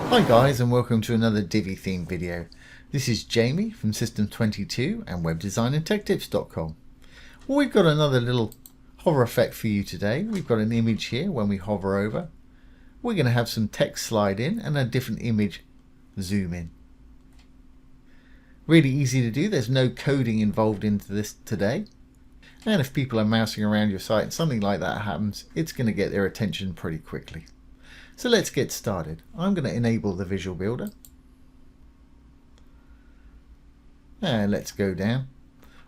Hi guys, and welcome to another Divi theme video. This is Jamie from System22 and webdesignandtechtips.com. Well, we've got another little hover effect for you today. We've got an image here. When we hover over, we're going to have some text slide in and a different image zoom in. Really easy to do. There's no coding involved into this today. And if people are mousing around your site and something like that happens, it's going to get their attention pretty quickly. So let's get started. I'm going to enable the Visual Builder. And let's go down.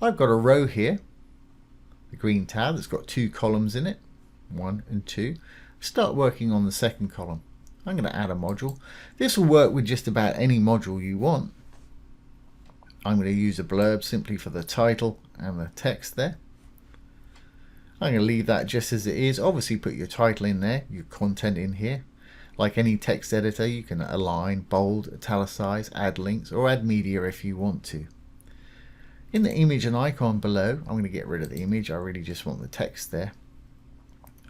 I've got a row here, the green tab that's got two columns in it, 1 and 2. Start working on the second column. I'm going to add a module. This will work with just about any module you want. I'm going to use a blurb simply for the title and the text there. I'm going to leave that just as it is. Obviously put your title in there, your content in here. Like any text editor, you can align, bold, italicize, add links, or add media if you want to. In the image and icon below, I'm going to get rid of the image. I really just want the text there.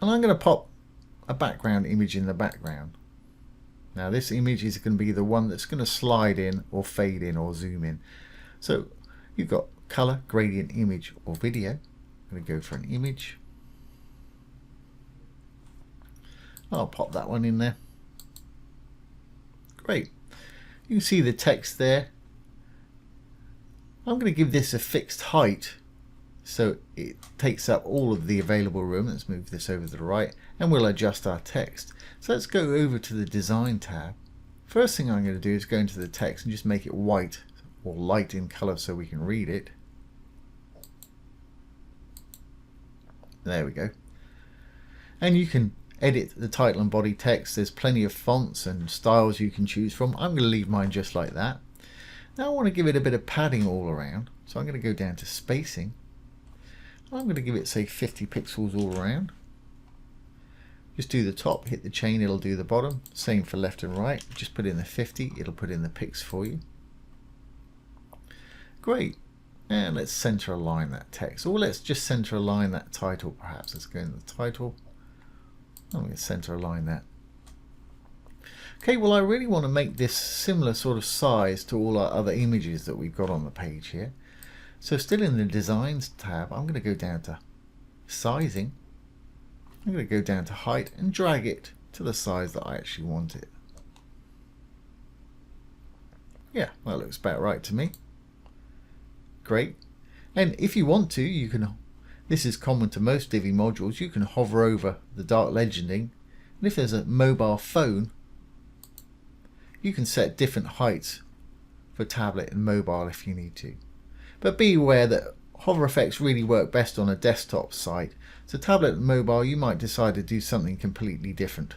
And I'm going to pop a background image in the background. Now this image is going to be the one that's going to slide in or fade in or zoom in. So you've got color, gradient, image, or video. I'm going to go for an image. I'll pop that one in there. Great. You can see the text there. I'm going to give this a fixed height so it takes up all of the available room. Let's move this over to the right and we'll adjust our text. So let's go over to the Design tab. First thing I'm going to do is go into the text and just make it white or light in color so we can read it. There we go. And you can edit the title and body text. There's plenty of fonts and styles you can choose from. I'm going to leave mine just like that. Now I want to give it a bit of padding all around, so I'm going to go down to spacing. I'm going to give it, say, 50 pixels all around. Just do the top, hit the chain, it'll do the bottom. Same for left and right. Just put in the 50, it'll put in the pix for you. Great. And let's center align that text, or let's just center align that title perhaps. Let's go in the title. I'm going to center align that. Okay, well I really want to make this similar sort of size to all our other images that we've got on the page here. So still in the Designs tab, I'm going to go down to Sizing. I'm going to go down to Height and drag it to the size that I actually want it. Yeah, that looks about right to me. Great. And if you want to, you can, this is common to most Divi modules, you can hover over the dark legending, and if there's a mobile phone, you can set different heights for tablet and mobile if you need to. But be aware that hover effects really work best on a desktop site, so tablet and mobile you might decide to do something completely different.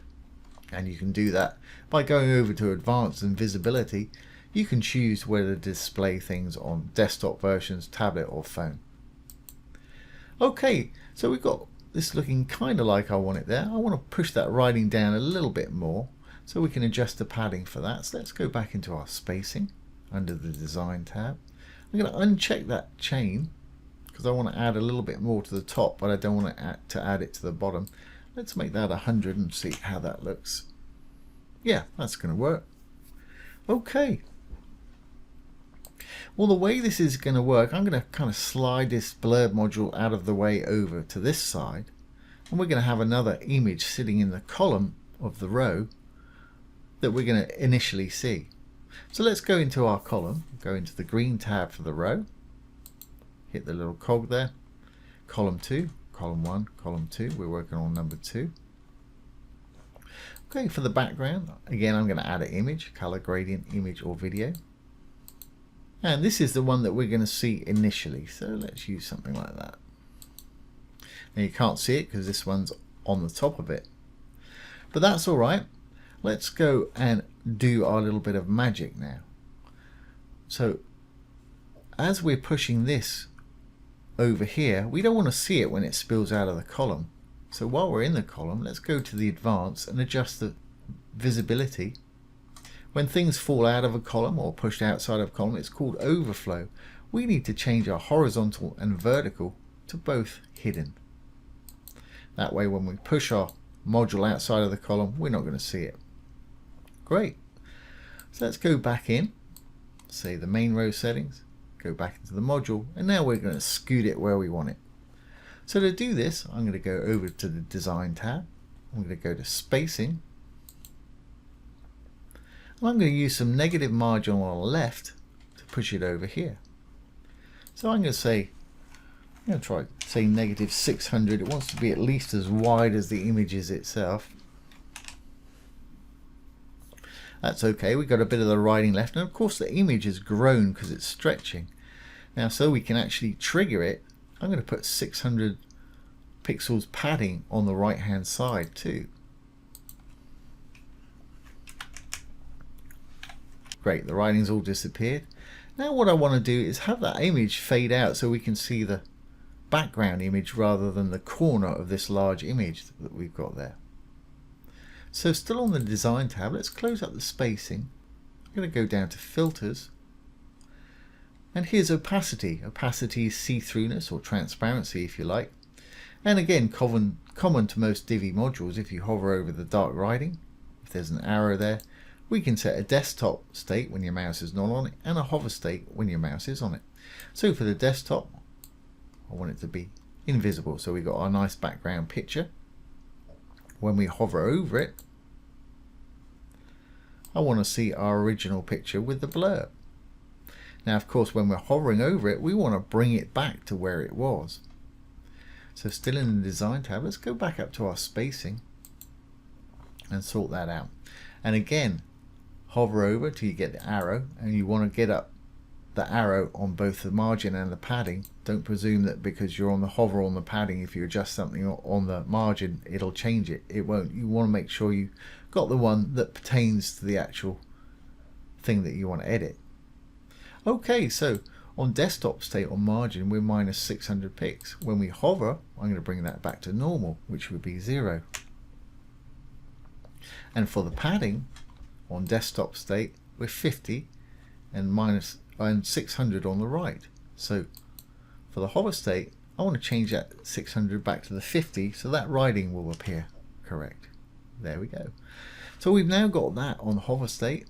And you can do that by going over to Advanced and Visibility. You can choose whether to display things on desktop versions, tablet or phone. Okay, so we've got this looking kind of like I want it there. I want to push that writing down a little bit more so we can adjust the padding for that. So let's go back into our spacing under the Design tab. I'm going to uncheck that chain because I want to add a little bit more to the top, but I don't want to add it to the bottom. Let's make that 100 and see how that looks. Yeah, that's going to work. Okay. Well, the way this is going to work, I'm going to kind of slide this blurb module out of the way over to this side, and we're going to have another image sitting in the column of the row that we're going to initially see. So let's go into our column, go into the green tab for the row, hit the little cog there, column 2, column 1, column 2, we're working on number 2. Okay, for the background, again I'm going to add an image, color, gradient, image or video. And this is the one that we're going to see initially, so let's use something like that. Now you can't see it because this one's on the top of it, but that's all right. Let's go and do our little bit of magic now. So as we're pushing this over here, we don't want to see it when it spills out of the column. So while we're in the column, let's go to the Advanced and adjust the visibility. When things fall out of a column or pushed outside of a column, it's called overflow. We need to change our horizontal and vertical to both hidden. That way when we push our module outside of the column, we're not going to see it. Great. So let's go back in, say the main row settings, go back into the module, and now we're going to scoot it where we want it. So to do this, I'm going to go over to the Design tab. I'm going to go to Spacing. And I'm going to use some negative margin on the left to push it over here. So I'm going to say, I'm going to try say negative 600. It wants to be at least as wide as the image is itself. That's okay. We've got a bit of the writing left, and of course the image has grown because it's stretching. Now, so we can actually trigger it, I'm going to put 600 pixels padding on the right hand side too. Great, the writing's all disappeared. Now what I want to do is have that image fade out so we can see the background image rather than the corner of this large image that we've got there. So still on the Design tab, let's close up the spacing. I'm going to go down to Filters, and here's Opacity. Opacity is see-throughness or transparency if you like. And again, common to most Divi modules, if you hover over the dark writing, if there's an arrow there, we can set a desktop state when your mouse is not on it and a hover state when your mouse is on it. So for the desktop, I want it to be invisible, so we've got our nice background picture. When we hover over it, I want to see our original picture with the blur. Now of course when we're hovering over it, we want to bring it back to where it was. So still in the Design tab, let's go back up to our spacing and sort that out. And again, hover over till you get the arrow, and you want to get up the arrow on both the margin and the padding. Don't presume that because you're on the hover on the padding, if you adjust something on the margin, it'll change it. It won't. You want to make sure you got the one that pertains to the actual thing that you want to edit. Okay, so on desktop state on margin, we're minus 600 pixels. When we hover, I'm going to bring that back to normal, which would be 0. And for the padding on desktop state, we're 50 and 600 on the right. So for the hover state, I want to change that 600 back to the 50 so that writing will appear correct. There we go. So we've now got that on hover state,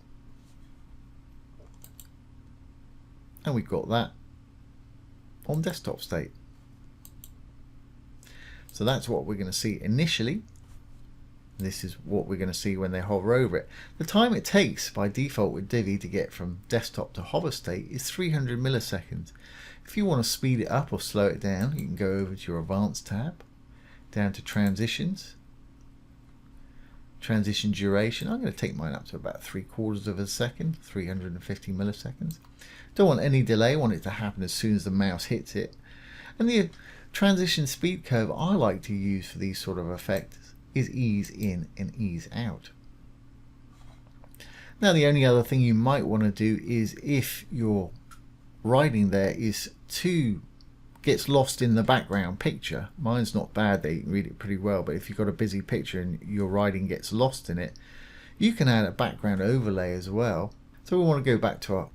and we've got that on desktop state. So that's what we're going to see initially. This is what we're going to see when they hover over it. The time it takes by default with Divi to get from desktop to hover state is 300 milliseconds. If you want to speed it up or slow it down, you can go over to your Advanced tab, down to Transitions, Transition Duration. I'm going to take mine up to about 3/4 of a second, 350 milliseconds. Don't want any delay, I want it to happen as soon as the mouse hits it. And the transition speed curve I like to use for these sort of effects is ease in and ease out. Now the only other thing you might want to do is if your writing there gets lost in the background picture. Mine's not bad, they read it pretty well, but if you've got a busy picture and your writing gets lost in it, you can add a background overlay as well. So we want to go back to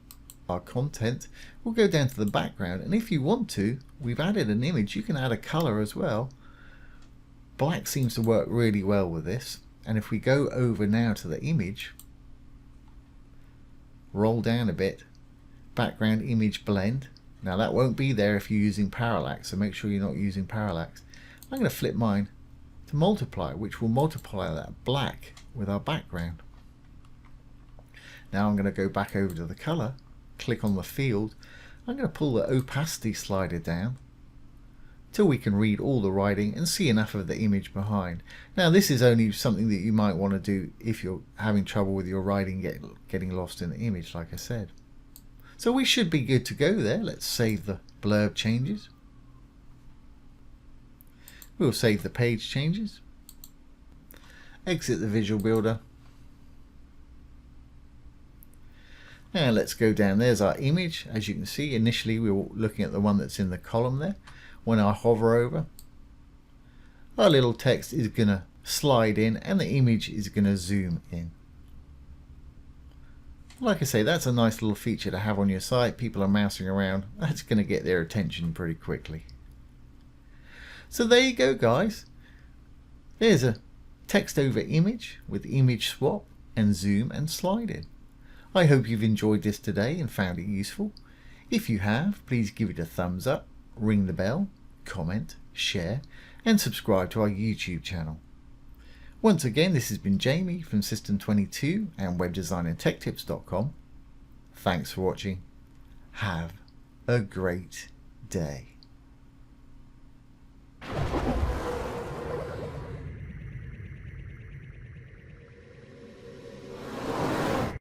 our content, we'll go down to the background, and if you want to, we've added an image, you can add a color as well. Black seems to work really well with this, and if we go over now to the image, roll down a bit, background image blend. Now that won't be there if you're using parallax, so make sure you're not using parallax. I'm going to flip mine to multiply, which will multiply that black with our background. Now I'm going to go back over to the color, click on the field, I'm going to pull the opacity slider down till we can read all the writing and see enough of the image behind. Now this is only something that you might want to do if you're having trouble with your writing getting lost in the image, like I said. So we should be good to go there. Let's save the blurb changes. We'll save the page changes. Exit the visual builder. Now let's go down. There's our image. As you can see, initially we were looking at the one that's in the column there. When I hover over, our little text is going to slide in and the image is going to zoom in. Like I say, that's a nice little feature to have on your site. People are mousing around. That's going to get their attention pretty quickly. So there you go, guys. There's a text over image with image swap and zoom and slide in. I hope you've enjoyed this today and found it useful. If you have, please give it a thumbs up, ring the bell, comment, share, and subscribe to our YouTube channel. Once again, this has been Jamie from System22 and webdesignandtechtips.com. Thanks for watching. Have a great day.